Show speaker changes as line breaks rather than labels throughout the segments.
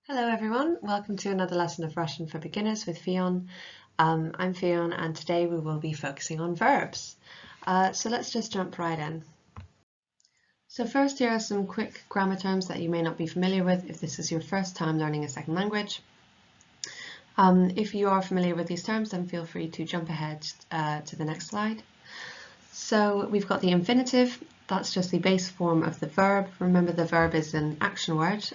Hello everyone, welcome to another lesson of Russian for Beginners with Fionn. I'm Fionn and today we will be focusing on verbs. So let's just jump right in. So first, here are some quick grammar terms that you may not be familiar with if this is your first time learning a second language. If you are familiar with these terms, then feel free to jump ahead to the next slide. So we've got the infinitive, that's just the base form of the verb. Remember, the verb is an action word.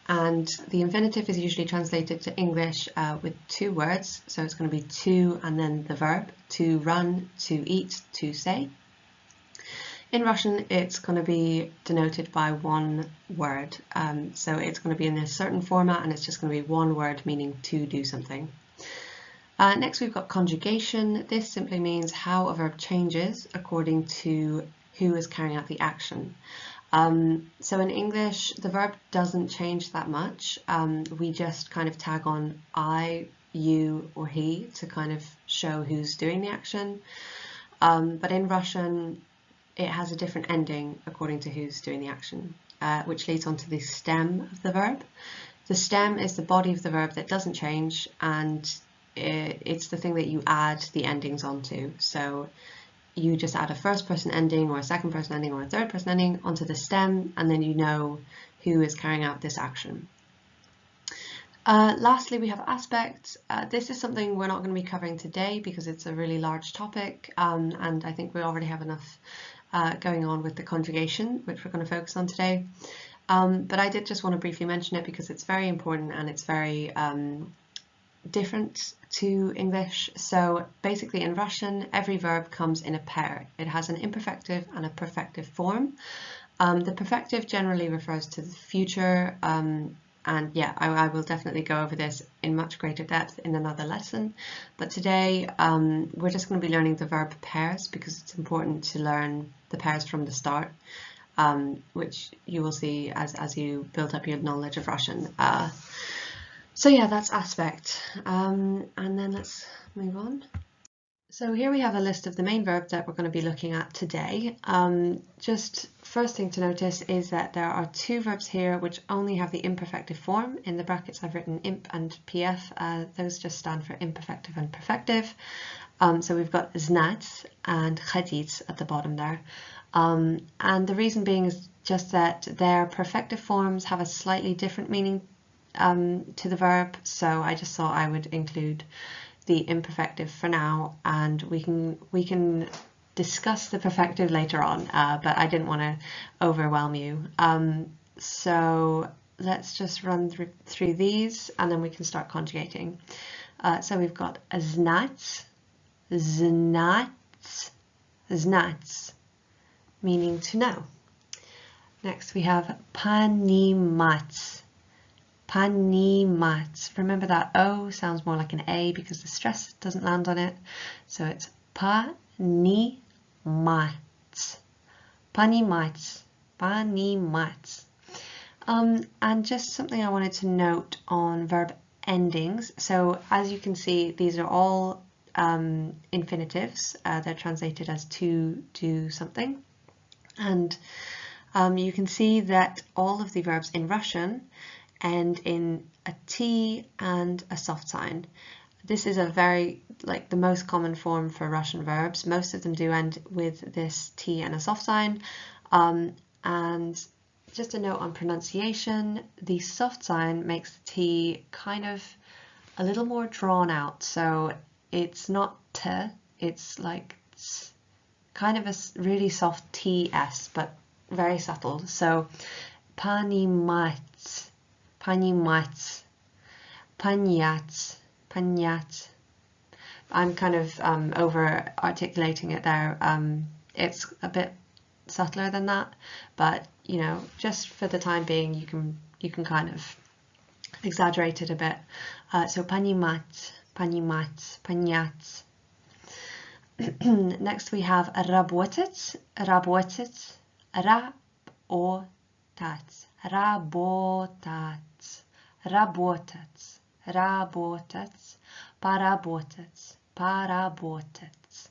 And the infinitive is usually translated to English with two words. So it's going to be to and then the verb, to run, to eat, to say. In Russian, it's going to be denoted by one word. So it's going to be in a certain format and it's just going to be one word meaning to do something. Next, we've got conjugation. This simply means how a verb changes according to who is carrying out the action. So in English, the verb doesn't change that much. We just kind of tag on I, you, or he to kind of show who's doing the action. But in Russian, it has a different ending according to who's doing the action, which leads on to the stem of the verb. The stem is the body of the verb that doesn't change, and it's the thing that you add the endings onto. So you just add a first person ending or a second person ending or a third person ending onto the stem, and then you know who is carrying out this action. Lastly, we have aspect. This is something we're not going to be covering today because it's a really large topic, and I think we already have enough going on with the conjugation, which we're going to focus on today. But I did just want to briefly mention it because it's very important and it's very different to English. So basically in Russian, every verb comes in a pair. It has an imperfective and a perfective form. The perfective generally refers to the future, and yeah, I will definitely go over this in much greater depth in another lesson. But today we're just going to be learning the verb pairs because it's important to learn the pairs from the start, which you will see as you build up your knowledge of Russian. So yeah, that's aspect. And then let's move on. So here we have a list of the main verbs that we're going to be looking at today. Just first thing to notice is that there are two verbs here which only have the imperfective form. In the brackets I've written imp and pf. Those just stand for imperfective and perfective. So we've got znать and хотеть at the bottom there. And the reason being is just that their perfective forms have a slightly different meaning to the verb, so I just thought I would include the imperfective for now, and we can discuss the perfective later on, but I didn't want to overwhelm you. So let's just run through these and then we can start conjugating. So we've got znать, znать, znать, meaning to know. Next we have понимать. Понимать. Remember that O sounds more like an A because the stress doesn't land on it. So it's понимать. Понимать. Понимать. And just something I wanted to note on verb endings. So as you can see, these are all infinitives. They're translated as to do something. And you can see that all of the verbs in Russian end in a T and a soft sign. This is a very, the most common form for Russian verbs. Most of them do end with this T and a soft sign. And just a note on pronunciation, the soft sign makes the T kind of a little more drawn out. So it's not T, it's like kind of a really soft TS, but very subtle. So понимать. Понимать, понять, понять. I'm kind of over articulating it there. It's a bit subtler than that, but you know, just for the time being, you can kind of exaggerate it a bit. So понимать, понимать, понять. Next we have работать, работать, работать, работать. Работать, работать, поработать, поработать,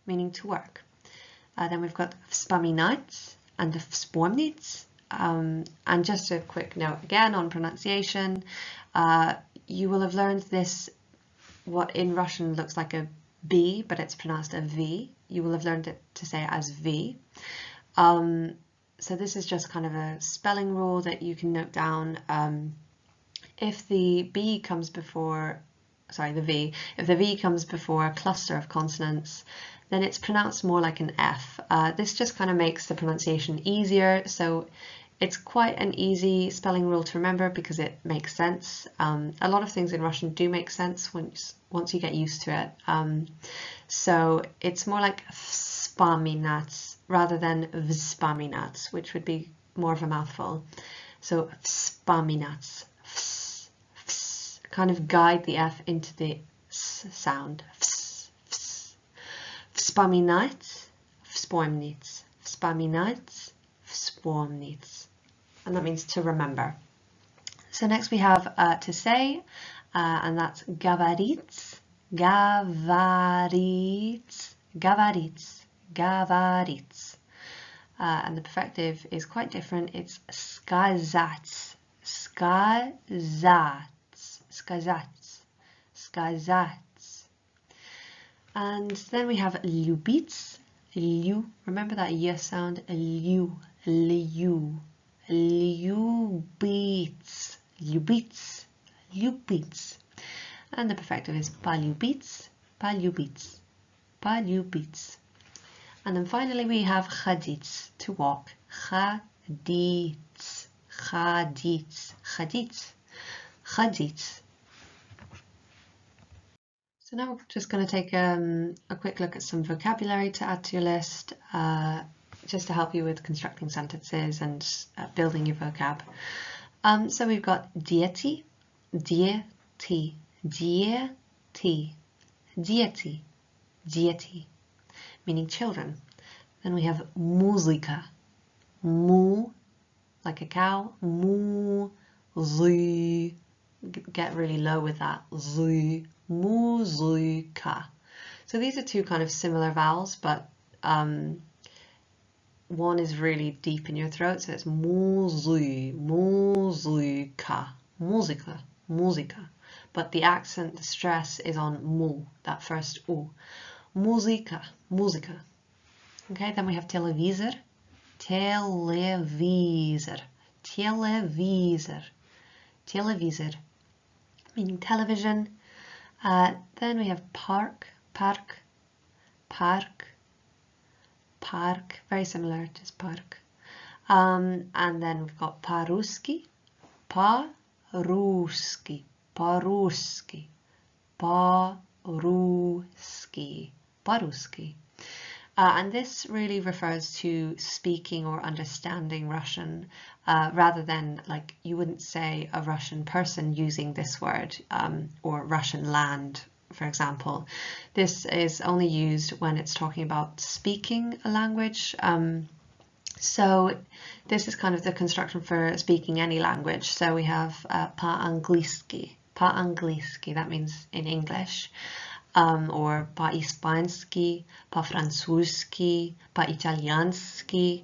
meaning to work. Then we've got вспоминать and вспомнить, And just a quick note again on pronunciation, you will have learned this, what in Russian looks like a B, but it's pronounced a V. You will have learned it to say it as V. So this is just kind of a spelling rule that you can note down. If the B comes before, sorry, the V, if the V comes before a cluster of consonants, then it's pronounced more like an F. This just kind of makes the pronunciation easier. So it's quite an easy spelling rule to remember because it makes sense. A lot of things in Russian do make sense once you get used to it. So it's more like wspominać rather than wspominać, which would be more of a mouthful. So wspominać, kind of guide the F into the S sound. Wspominać, wspomnieć, wspominać, wspomnieć. And that means to remember. So next we have to say, and that's говорить, говорить, говорить, говорить. And the perfective is quite different. It's сказать, сказать, сказать, сказать. And then we have любить, remember that y sound, любить, любить, любить, любить. And the perfective is полюбить, полюбить, полюбить. And then finally we have ходить, to walk, ходить, ходить, ходить, ходить. So now we're just going to take a quick look at some vocabulary to add to your list, just to help you with constructing sentences and building your vocab. So we've got diety, diety, diety, diety, diety, meaning children. Then we have muzika, mu, like a cow, mu, zi, get really low with that, zi, muzika. So these are two kind of similar vowels, but one is really deep in your throat, so it's muzi, muzika, muzika, muzika. But the accent, the stress is on mu, that first u. Muzika, muzika. Okay, then we have televisor, televisor, televisor, televisor, meaning television. Then we have park, park, park, park, very similar, just park. And then we've got paruski, paruski, paruski, paruski, paruski. And this really refers to speaking or understanding Russian, rather than, like, you wouldn't say a Russian person using this word, or Russian land, for example. This is only used when it's talking about speaking a language. So this is kind of the construction for speaking any language. So we have po-angliski, po-angliski, that means in English. Or po-hispански, po-francuski, po-italianski.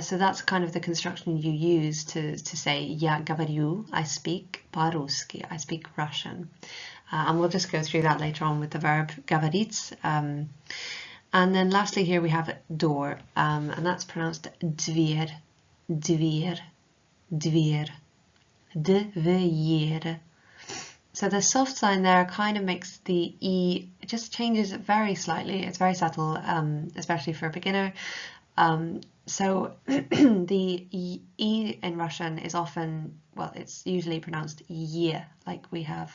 So that's kind of the construction you use to say я говорю, I speak по-русски, I speak Russian. And we'll just go through that later on with the verb говорить. And then lastly here we have door, and that's pronounced dver, dver, dver, dver. So the soft sign there kind of makes the E, it just changes it very slightly. It's very subtle, especially for a beginner. So the E in Russian is often, well, it's usually pronounced ye, like we have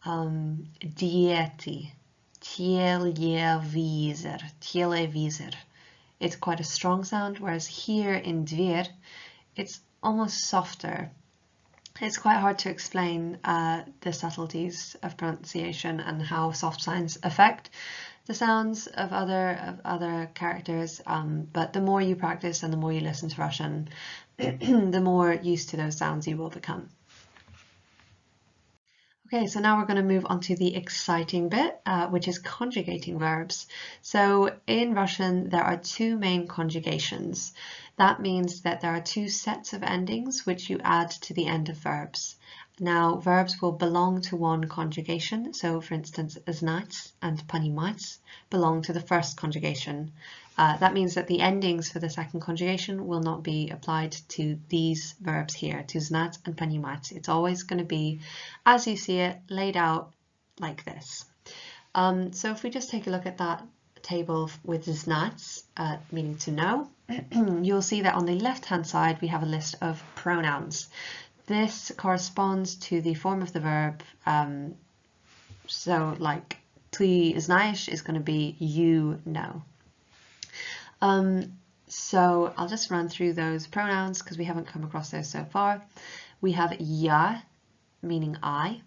diety, televisor, televisor. It's quite a strong sound, whereas here in dver, it's almost softer. It's quite hard to explain the subtleties of pronunciation and how soft signs affect the sounds of other characters, but the more you practice and the more you listen to Russian, the more used to those sounds you will become. Okay, so now we're going to move on to the exciting bit, which is conjugating verbs. So in Russian, there are two main conjugations. That means that there are two sets of endings which you add to the end of verbs. Now, verbs will belong to one conjugation. So, for instance, znać and понимать belong to the first conjugation. That means that the endings for the second conjugation will not be applied to these verbs here, to znać and понимать. It's always going to be, as you see it, laid out like this. So if we just take a look at that table with znać, meaning to know, you'll see that on the left-hand side we have a list of pronouns. This corresponds to the form of the verb. So like ty znaешь is going to be you know. So I'll just run through those pronouns because we haven't come across those so far. We have я, meaning I,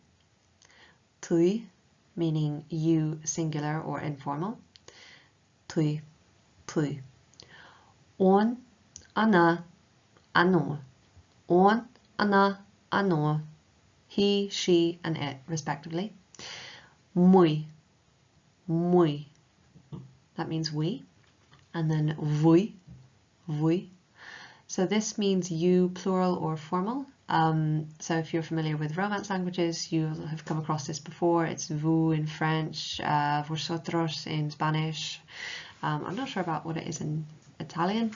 ty, meaning you, singular or informal, ty, ty. Он, она, оно, он, она, оно, he, she, and it, respectively. Мы, мы, that means we. And then вы, вы. So this means you, plural or formal. So if you're familiar with Romance languages, you'll have come across this before. It's vous in French, vosotros in Spanish. I'm not sure about what it is in Italian,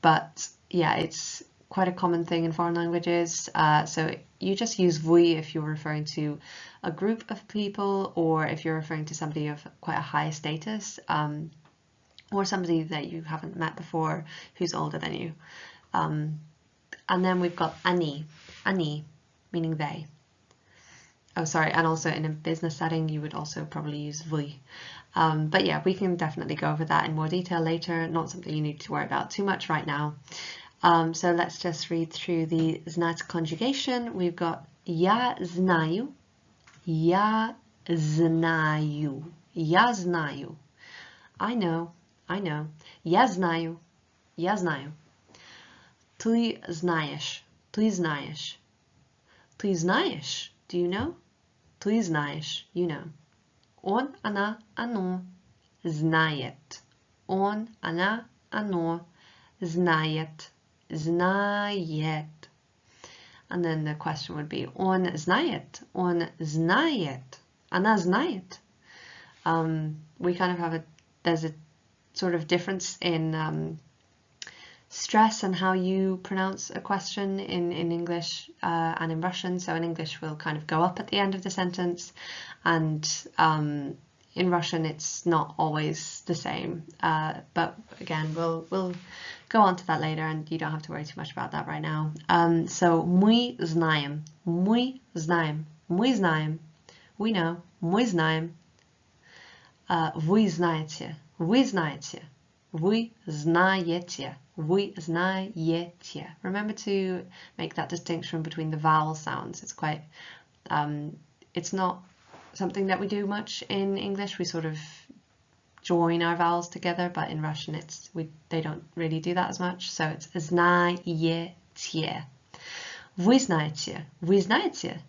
but yeah, it's quite a common thing in foreign languages. So you just use vous if you're referring to a group of people, or if you're referring to somebody of quite a high status, or somebody that you haven't met before who's older than you. And then we've got ani, meaning they. Oh, sorry, and also in a business setting, you would also probably use vous. But yeah, we can definitely go over that in more detail later. Not something you need to worry about too much right now. So let's just read through the znać conjugation. We've got я знаю, я знаю, я знаю. I know, I know. Я знаю, я знаю. Ты знаешь, ты знаешь. Ты знаешь, do you know? Ты знаешь, you know. Он, она, оно знает. Он, она, оно знает, знает. And then the question would be он знает, она знает. We kind of have there's a sort of difference in stress and how you pronounce a question in English and in Russian. So in English we'll kind of go up at the end of the sentence, and in Russian it's not always the same. But again, we'll go on to that later, and you don't have to worry too much about that right now. So мы знаем, мы знаем, мы знаем, we know, мы знаем. Вы знаете, вы знаете, вы знаете, вы знаете. Remember to make that distinction between the vowel sounds. It's quite, it's not something that we do much in English. We sort of join our vowels together, but in Russian they don't really do that as much. So it's знаете. Вы знаете, вы знаете.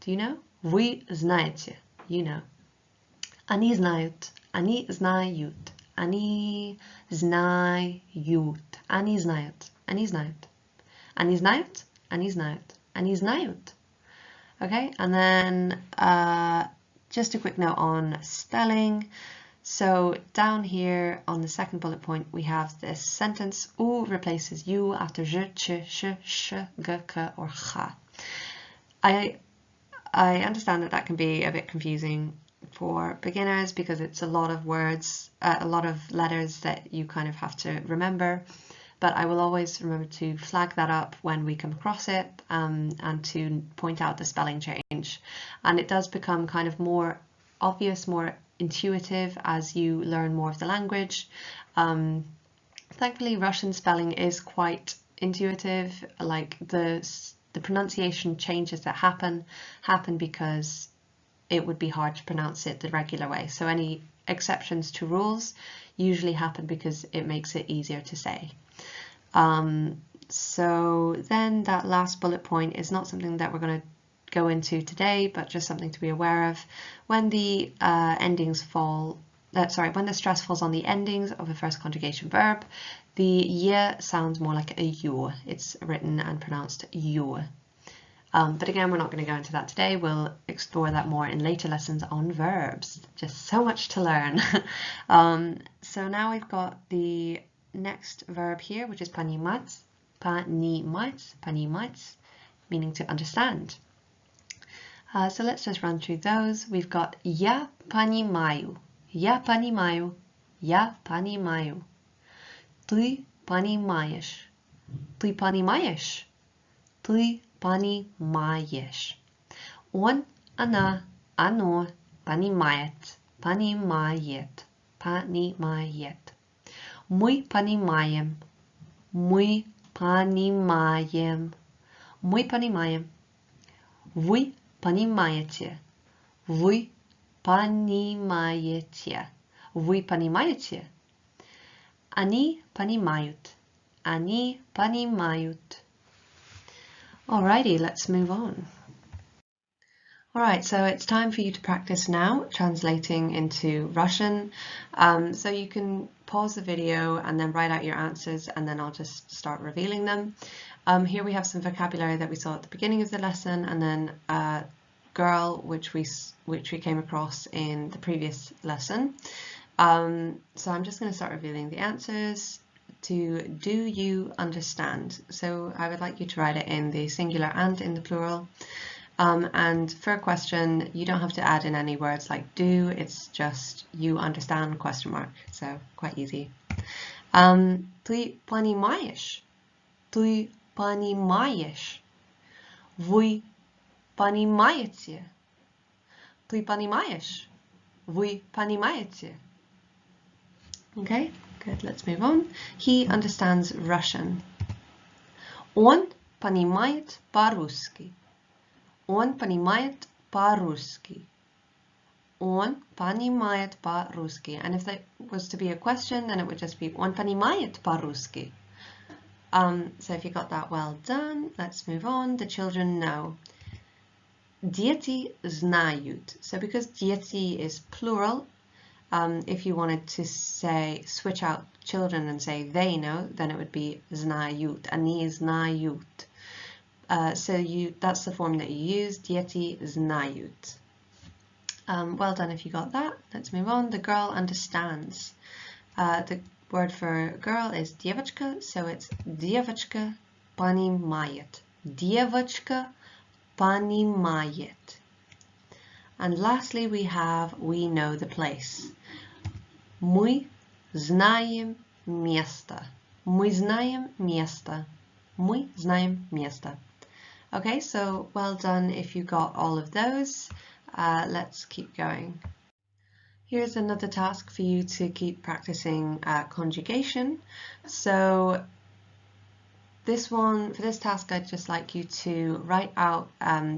Do you know? Вы знаете, you know. Они знают, они знают, они знают, они знают, они знают, они знают, они знают, они знают. Okay, and then just a quick note on spelling. So down here on the second bullet point, we have this sentence, U replaces you after je, ch, sh, g, k, or cha. I understand that can be a bit confusing for beginners because it's a lot of words, a lot of letters that you kind of have to remember, but I will always remember to flag that up when we come across it, and to point out the spelling change. And it does become kind of more obvious, more intuitive as you learn more of the language. Thankfully, Russian spelling is quite intuitive. Like the pronunciation changes that happen because it would be hard to pronounce it the regular way. So any exceptions to rules usually happen because it makes it easier to say. So then that last bullet point is not something that we're going to go into today, but just something to be aware of. When the endings fall when the stress falls on the endings of a first conjugation verb, the y sounds more like a u. It's written and pronounced u. But again, we're not going to go into that today. We'll explore that more in later lessons on verbs. Just so much to learn. So now we've got the next verb here, which is понимать, meaning to understand. So let's just run through those. We've got я понимаю, я понимаю, я понимаю. Ты понимаешь, ты понимаешь, ты понимаешь. Он, она, оно понимает, понимает, понимает. Мы понимаем, мы понимаем, мы понимаем. Вы понимаете, вы понимаете, вы понимаете. Они понимают, они понимают. Alrighty, let's move on. Alright, so it's time for you to practice now, translating into Russian. So you can pause the video and then write out your answers, and then I'll just start revealing them. Here we have some vocabulary that we saw at the beginning of the lesson, and then girl, which we came across in the previous lesson. So I'm just going to start revealing the answers. To do you understand? So I would like you to write it in the singular and in the plural. And for a question, you don't have to add in any words like do, it's just you understand ? So quite easy. Ты понимаешь? Ты понимаешь? Вы понимаете? Ты понимаешь? Вы понимаете? Okay, good, let's move on. He understands Russian. Он понимает по-русски. Он понимает по-русски. Он понимает по-русски. And if that was to be a question, then it would just be он понимает по-русски. So if you got that, well done. Let's move on. The children know. Дети знают. So because дети is plural, if you wanted to say, switch out children and say they know, then it would be знают. Они знают. So that's the form that you use. Дети знают. Well done if you got that. Let's move on. The girl understands. The word for girl is девочка, so it's девочка понимает. Девочка понимает. And lastly, we have we know the place. Мы знаем место. Мы знаем место. Мы знаем место. Okay, so well done if you got all of those. Let's keep going. Here's another task for you to keep practicing conjugation. So for this task, I'd just like you to write out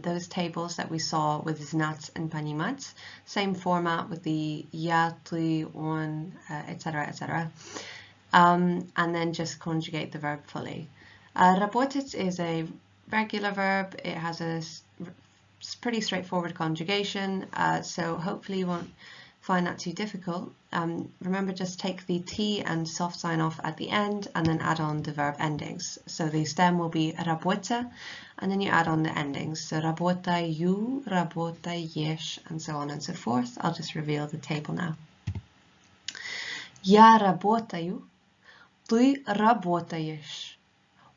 those tables that we saw with znать and понимать. Same format with the я, ты, он, etc., etc. And then just conjugate the verb fully. Работать is a regular verb. It has a pretty straightforward conjugation, so hopefully you won't find that too difficult. Remember, just take the T and soft sign off at the end and then add on the verb endings. So the stem will be работа, and then you add on the endings. So работаю, работаешь, and so on and so forth. I'll just reveal the table now. Я работаю, ты работаешь.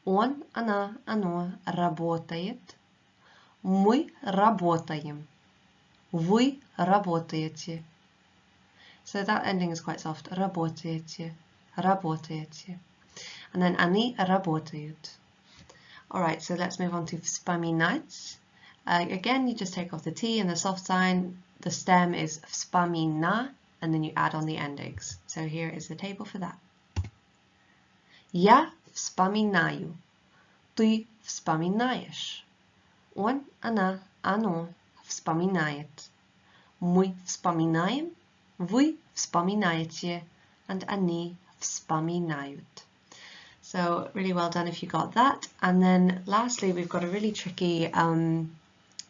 Он, она, оно работает. Мы работаем. Вы работаете. So that ending is quite soft. Работаете. Работаете. And then они работают. Alright, so let's move on to вспоминать. Again, you just take off the T and the soft sign. The stem is вспомина, and then you add on the endings. So here is the table for that. Я вспоминаю. Ты вспоминаешь. Он, она, оно вспоминает. Мы вспоминаем. Вы вспоминаете. And они вспоминают. So really well done if you got that. And then lastly, we've got a really tricky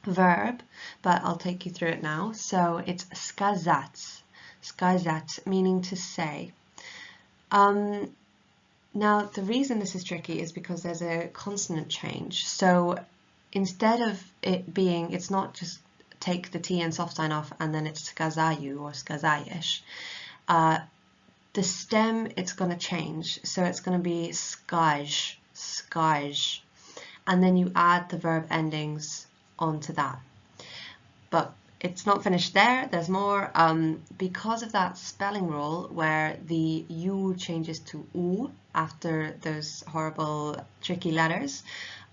verb, but I'll take you through it now. So it's сказать. Сказать, meaning to say. Now, the reason this is tricky is because there's a consonant change. So instead of it being, it's not just take the T and soft sign off and then it's сказаю or сказаешь. The stem, it's going to change. So it's going to be skaj, skaj. And then you add the verb endings onto that. But it's not finished there, there's more. Because of that spelling rule where the U changes to U after those horrible tricky letters,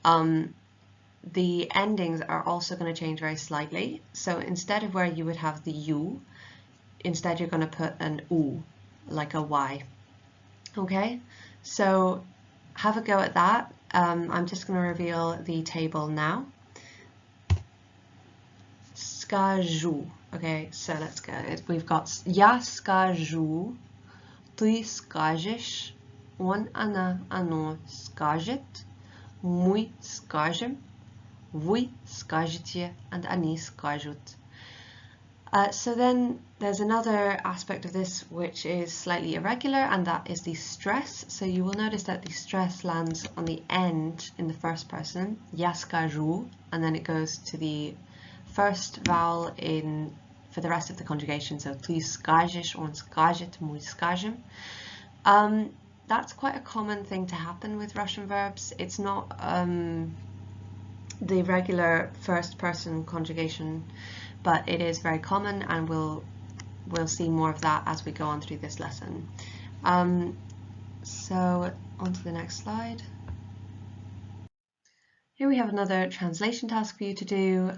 the endings are also going to change very slightly. So instead of where you would have the U, instead you're going to put an U, like a Y. Okay, so have a go at that. I'm just going to reveal the table now. Скажу. Okay, so let's go. We've got я скажу, ты скажешь, он, она, оно скажет, мы скажем, вы скажете, and они скажут. So then there's another aspect of this which is slightly irregular, and that is the stress. So you will notice that the stress lands on the end in the first person, я скажу, and then it goes to the first vowel for the rest of the conjugation. So ты скажешь, он скажет, мы скажем. That's quite a common thing to happen with Russian verbs. It's not the regular first person conjugation, but it is very common, and we'll see more of that as we go on through this lesson. So on to the next slide. Here we have another translation task for you to do.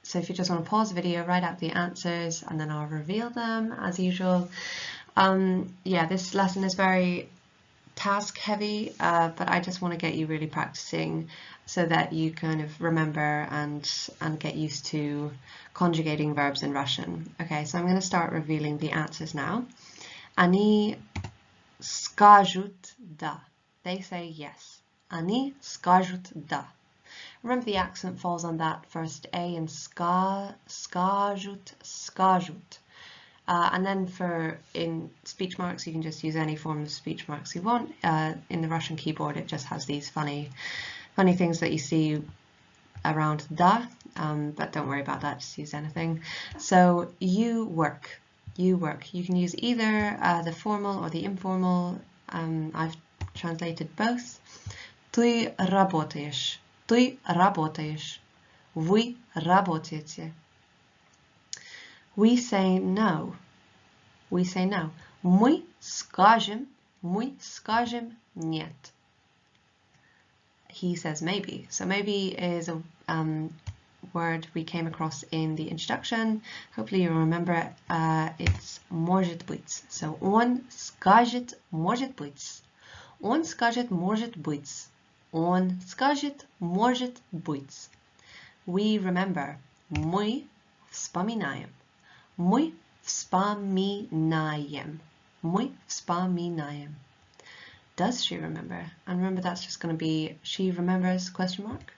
So if you just want to pause the video, write out the answers, and then I'll reveal them as usual. Yeah, this lesson is very task heavy, but I just want to get you really practicing so that you kind of remember and get used to conjugating verbs in Russian. Okay, so I'm going to start revealing the answers now. Они скажут да. They say yes. Они скажут да. Remember the accent falls on that first A in скажут, скажут. And then in speech marks, you can just use any form of speech marks you want. In the Russian keyboard, it just has these funny things that you see around da, but don't worry about that, just use anything. So you work. You can use either the formal or the informal. I've translated both. Ты работаешь. Ты работаешь. Вы работаете. We say no. We say no. Мы скажем нет. He says maybe. So maybe is a word we came across in the introduction. Hopefully you remember it. It's может быть. So он скажет может быть. Он скажет может быть. Он скажет может быть. We remember. Мы вспоминаем. Мы вспоминаем. Мы вспоминаем. Does she remember? And remember, that's just going to be she remembers question mark.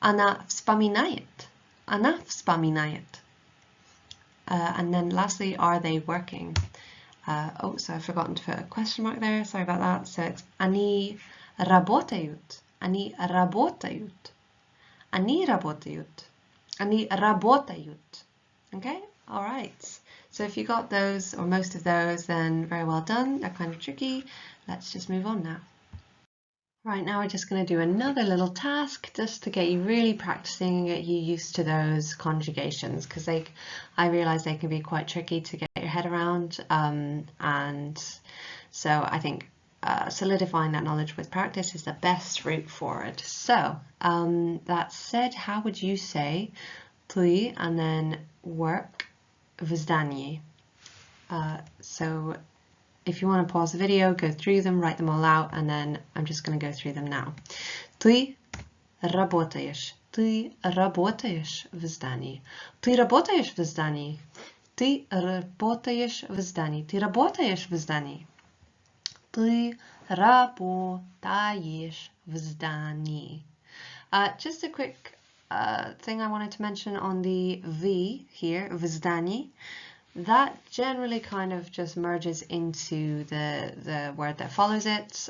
Она вспоминает. Она вспоминает. And then lastly, are they working? Oh, so I've forgotten to put a question mark there. Sorry about that. So it's они работают. Они работают. Они работают. Они работают. Okay, all right. So if you got those or most of those, then very well done. They're kind of tricky. Let's just move on now. Right, now we're just going to do another little task just to get you really practicing and get you used to those conjugations, because I realize they can be quite tricky to get your head around, and so I think solidifying that knowledge with practice is the best route forward. So that said, how would you say ты and then work в здании? So if you want to pause the video, go through them, write them all out, and then I'm just going to go through them now. Ты работаешь. Ты работаешь в здании. Ты работаешь в здании. Ты работаешь в здании. Ты работаешь в здании. Ты работаешь в здании. Just a quick thing I wanted to mention on the V here, в здании. that generally kind of just merges into the word that follows it,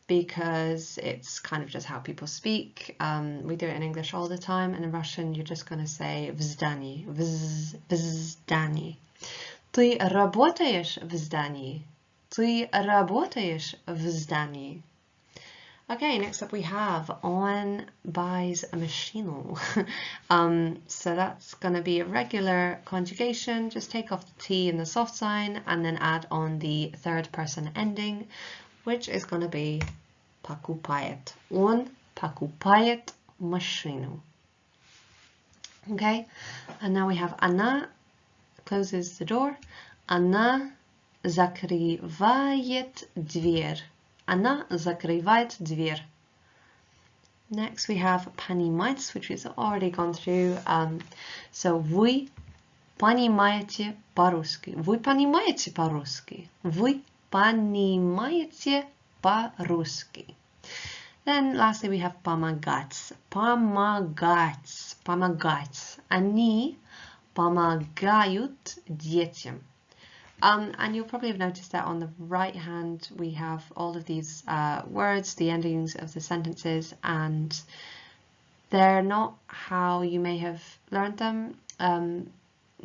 because it's kind of just how people speak. We do it in English all the time, and in Russian you're just going to say в здании, в здании. Ты работаешь в здании? Ты работаешь в здании? Okay, next up we have on buys a machine. So that's going to be a regular conjugation. Just take off the T in the soft sign and then add on the third person ending, which is going to be покупает. Он покупает машину. Okay, and now we have она closes the door. Она закрывает дверь. Она закрывает дверь. Next we have понимать, which we've already gone through. So вы понимаете по-русски. Вы понимаете по-русски. Вы понимаете по-русски. Then lastly we have помогать. Помогать. Помогать. Они помогают детям. And you'll probably have noticed that on the right hand we have all of these words, the endings of the sentences, and they're not how you may have learned them.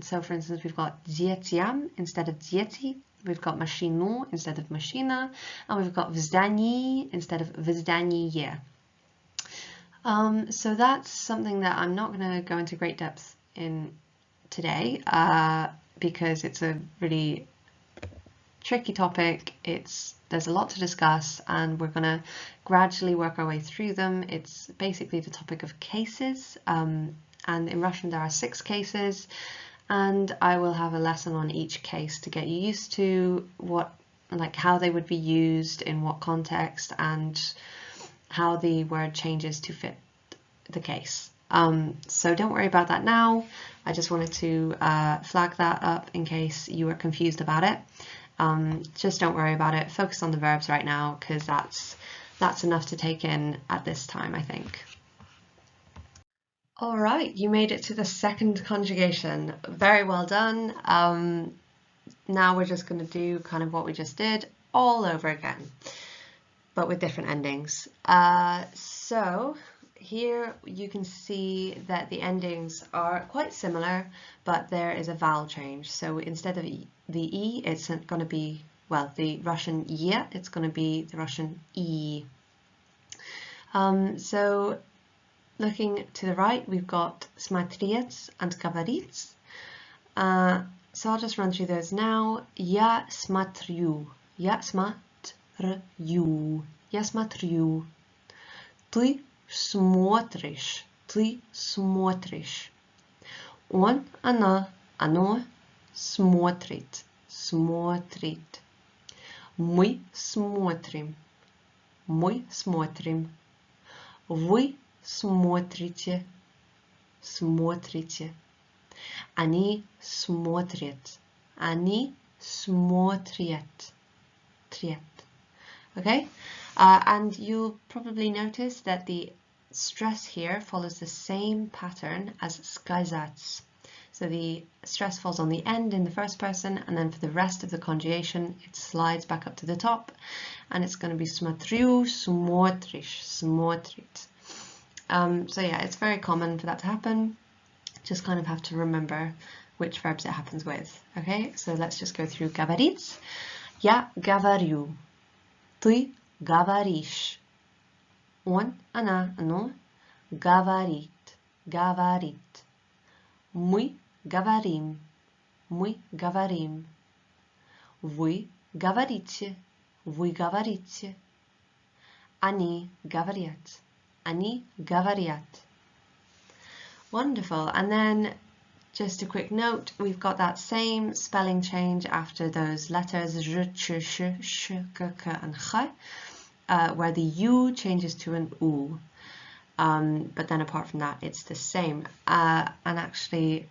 So for instance we've got детям instead of дети, we've got машину instead of машина, and we've got в здании instead of в здании. So that's something that I'm not going to go into great depth in today, because it's a really tricky topic. There's a lot to discuss, and we're going to gradually work our way through them. It's basically the topic of cases, and in Russian there are 6 cases, and I will have a lesson on each case to get you used to how they would be used in what context and how the word changes to fit the case. So don't worry about that now. I just wanted to flag that up in case you were confused about it. Just don't worry about it. Focus on the verbs right now, because that's enough to take in at this time, I think. All right, you made it to the second conjugation. Very well done. Now we're just going to do kind of what we just did all over again, but with different endings. So here you can see that the endings are quite similar, but there is a vowel change. So instead of the E, it's going to be, well, the Russian ye, it's going to be the Russian E. So looking to the right, we've got смотреть and говорить. So I'll just run through those now. Я смотрю. Я смотрю. Я смотрю. Ты смотришь. Ты смотришь. Он, она, оно смотрит. Смотрит. Мы смотрим. Мы смотрим. Вы смотрите. Смотрите. Они смотрят. Они смотрят. Okay? And you'll probably notice that the stress here follows the same pattern as сказать. So the stress falls on the end in the first person, and then for the rest of the conjugation it slides back up to the top, and it's going to be смотрю, смотришь, смотрит. So yeah, it's very common for that to happen. Just kind of have to remember which verbs it happens with. Okay, so let's just go through говорить. Я говорю. Ты говоришь. Он, она, оно говорит. Говорит. Мы говорим. Мы говорим. Вы говорите. Вы говорите. Они говорят. Они говорят. Wonderful. And then just a quick note, we've got that same spelling change after those letters r, ch, sh, k, and ch, where the u changes to an u. But then apart from that, it's the same. And actually,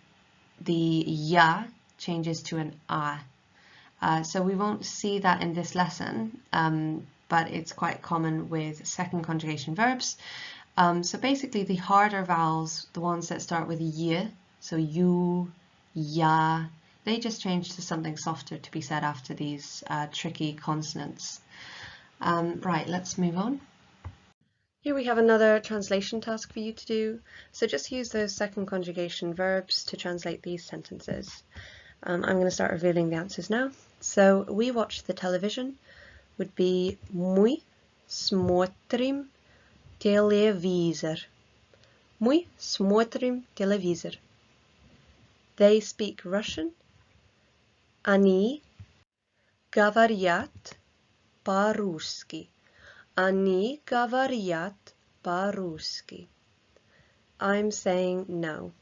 the ya changes to an a. So we won't see that in this lesson, but it's quite common with second conjugation verbs. So basically the harder vowels, the ones that start with y, so you, ya. They just change to something softer to be said after these tricky consonants. Right, let's move on. Here we have another translation task for you to do. So just use those second conjugation verbs to translate these sentences. I'm going to start revealing the answers now. So we watch the television would be мы смотрим телевизор. Мы смотрим телевизор. They speak Russian. Они говорят по-русски. Они говорят по-русски. I'm saying no.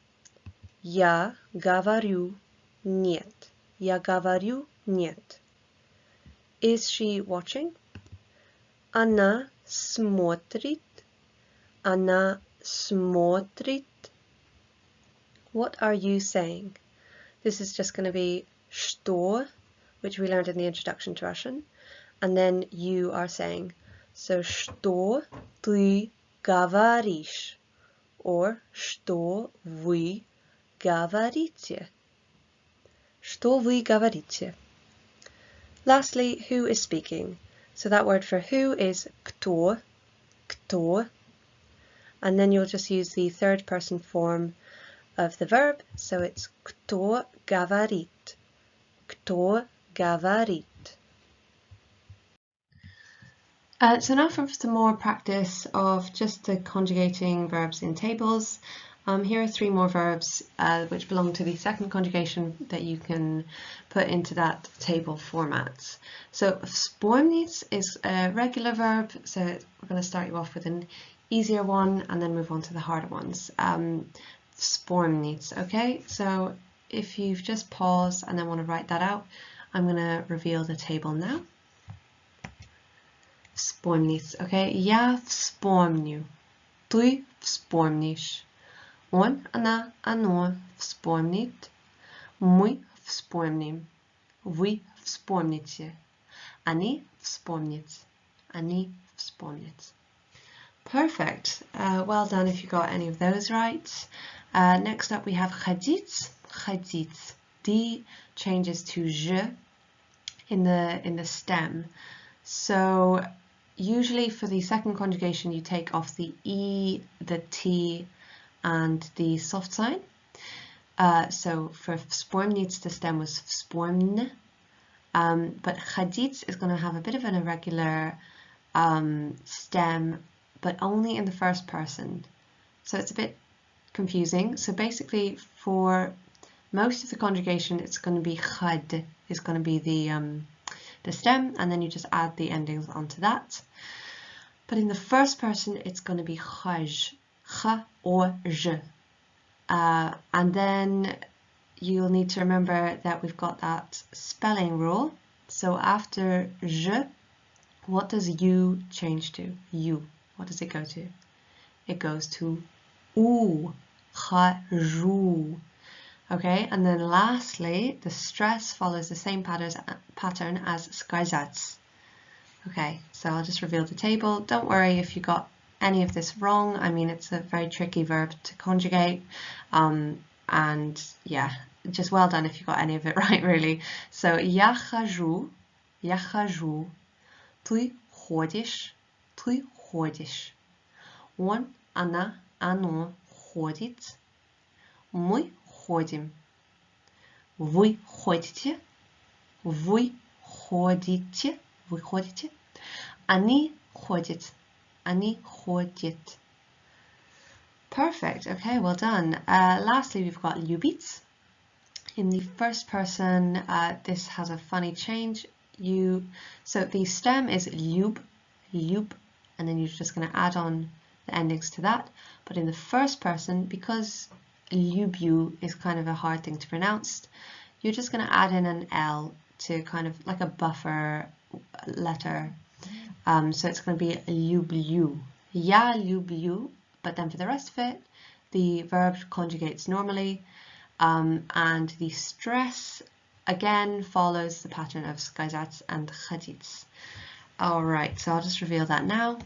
Я говорю нет. Я говорю нет. Is she watching? Она смотрит. Она смотрит. What are you saying? This is just going to be что, which we learned in the introduction to Russian, and then you are saying. So что ты говоришь? Or что вы говорите? Что вы говорите? Lastly, who is speaking? So that word for who is кто, кто, and then you'll just use the third person form of the verb, so it's кто говорит, кто говорит. So now for some more practice of just the conjugating verbs in tables. Here are 3 more verbs which belong to the second conjugation that you can put into that table format. So вспомнить is a regular verb, so we're going to start you off with an easier one and then move on to the harder ones. Вспомнить, okay? So if you've just paused and then want to write that out, I'm going to reveal the table now. Вспомнить, okay? Я вспомню. Ты вспомнишь. Он, она, оно вспомнит. Мы вспомним. Вы вспомните. Они вспомнят. Они вспомнят. Perfect. Well done if you got any of those right. Next up we have ходить. Ходить. D changes to je in the stem. So usually for the second conjugation you take off the E, the T and the soft sign. So for вспомнить the stem was вспомн, but ходить is going to have a bit of an irregular stem, but only in the first person. So it's a bit confusing. So basically for most of the conjugation it's going to be had is going to be the stem, and then you just add the endings onto that. But in the first person it's going to be haj, ha or je. And then you'll need to remember that we've got that spelling rule. So after je, what does you change to? You. What does it go to? It goes to u, haju. Okay, and then lastly, the stress follows the same pattern as сказать. Okay, so I'll just reveal the table. Don't worry if you got any of this wrong. I mean, it's a very tricky verb to conjugate. And yeah, just well done if you got any of it right, really. So я хожу, ты ходишь, он, она, оно ходит, мы ходим, вы ходите, они ходят, они ходят. Perfect. Okay, well done. Lastly, we've got любить. In the first person, this has a funny change. So the stem is люб, and then you're just going to add on the endings to that. But in the first person, because люблю is kind of a hard thing to pronounce, you're just going to add in an L to kind of like a buffer letter. So it's going to be люблю. Я люблю. But then for the rest of it, the verb conjugates normally, and the stress again follows the pattern of сказать and ходить. All right, so I'll just reveal that now.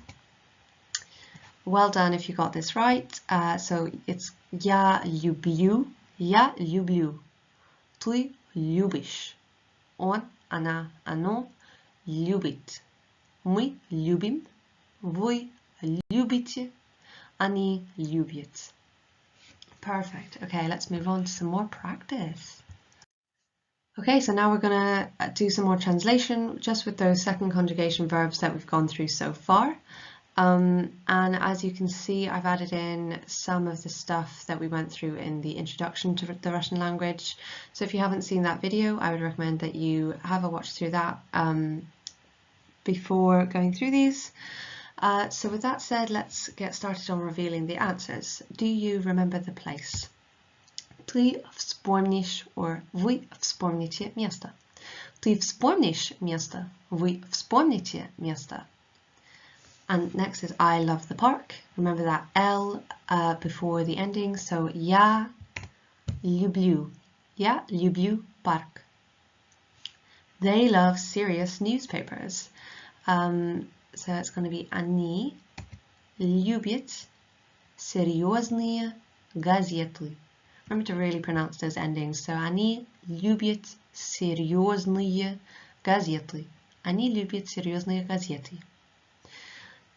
Well done if you got this right. So it's я люблю, Ты любишь. Он, она, оно любит. Мы любим. Вы любите. Они любят. Perfect. Okay, let's move on to some more practice. Okay, so now we're going to do some more translation just with those second conjugation verbs that we've gone through so far. And as you can see, I've added in some of the stuff that we went through in the introduction to the Russian language. So if you haven't seen that video, I would recommend that you have a watch through that before going through these. So with that said, let's get started on revealing the answers. Do you remember the place? Ты вспомнишь, or вы вспомните место. Ты вспомнишь место. Вы вспомните место. And next is I love the park. Remember that L before the ending. So я люблю. Я люблю парк. They love serious newspapers. So it's going to be они любят серьезные газеты. Remember to really pronounce those endings. So они любят серьезные газеты. Они любят серьезные газеты.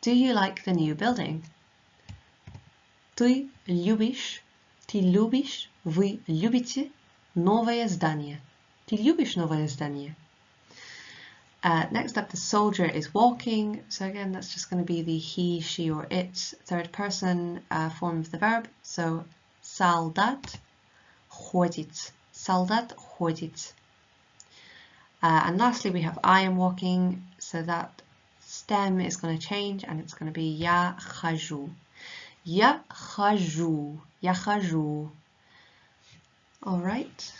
Do you like the new building? Ты любишь, вы любите новое здание. Ты любишь новое здание. Next up, the soldier is walking. So again, that's just going to be the he, she, or it, third person form of the verb. So солдат ходит. Солдат ходит. And lastly, we have I am walking. So that stem is going to change and it's going to be я хожу. Я хожу. Я хожу. All right.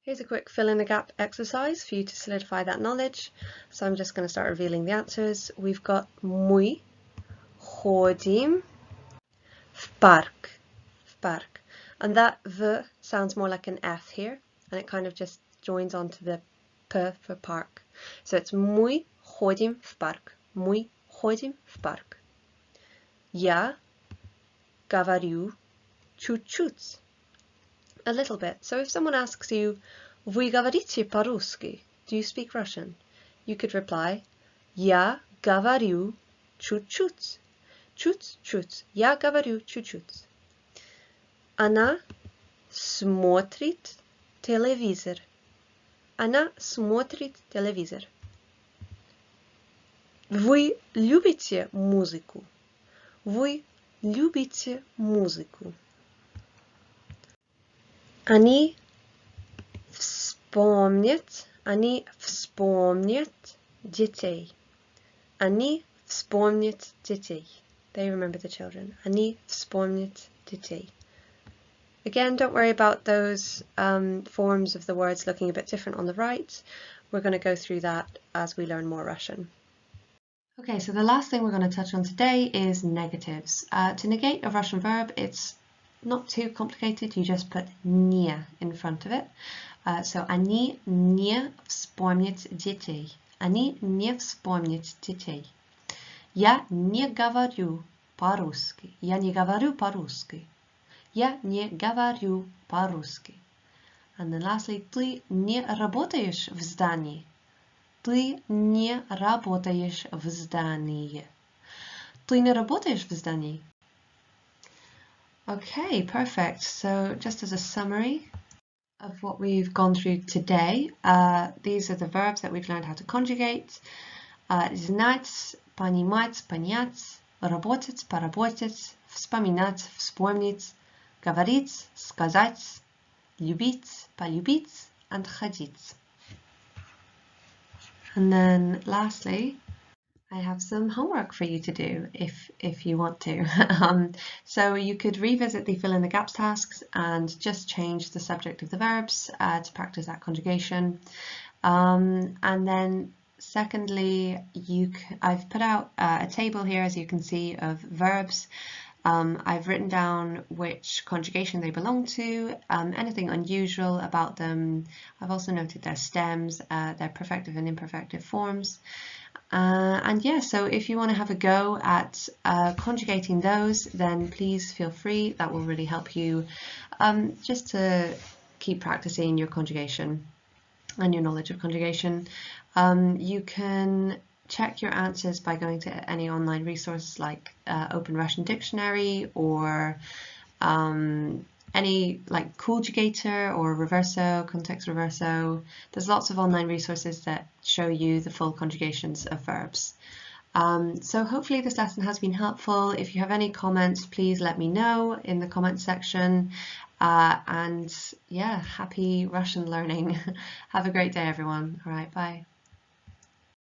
Here's a quick fill in the gap exercise for you to solidify that knowledge. So I'm just going to start revealing the answers. We've got мы ходим в парк. В парк. And that v sounds more like an F here, and it kind of just joins onto the p for park. So it's мы ходим в парк. Мы ходим в парк. Я говорю чуть-чуть. A little bit. So if someone asks you, вы говорите по-русски? Do you speak Russian? You could reply, я говорю чуть-чуть. Чуть-чуть. Я говорю чуть-чуть. Она смотрит телевизор. Она смотрит телевизор. Вы любите музыку? Вы любите музыку? Они вспомнят детей. Они вспомнят детей. They remember the children. Они вспомнят детей. Again, don't worry about those forms of the words looking a bit different on the right. We're going to go through that as we learn more Russian. Okay, so the last thing we're going to touch on today is negatives. To negate a Russian verb, it's not too complicated. You just put не in front of it. So они не вспомнят детей. Они не вспомнят детей. Я не говорю по-русски. Я не говорю по-русски. Я не говорю по-русски. And then lastly, ты не работаешь в здании. Ты не работаешь в здании. Ты не работаешь в здании. Okay, perfect. So just as a summary of what we've gone through today, these are the verbs that we've learned how to conjugate. Знать, понимать, понять, работать, поработать, вспоминать, вспомнить, говорить, сказать, любить, полюбить, and ходить. And then lastly, I have some homework for you to do if you want to. So you could revisit the fill in the gaps tasks and just change the subject of the verbs to practice that conjugation. And then secondly, I've put out a table here, as you can see, of verbs. I've written down which conjugation they belong to, anything unusual about them. I've also noted their stems, their perfective and imperfective forms. And yeah, so if you want to have a go at conjugating those, then please feel free. That will really help you just to keep practicing your conjugation and your knowledge of conjugation. You can check your answers by going to any online resource like Open Russian Dictionary or any like Conjugator or Reverso, Context Reverso. There's lots of online resources that show you the full conjugations of verbs. So hopefully this lesson has been helpful. If you have any comments, please let me know in the comments section. And yeah, happy Russian learning. Have a great day, everyone. All right, bye.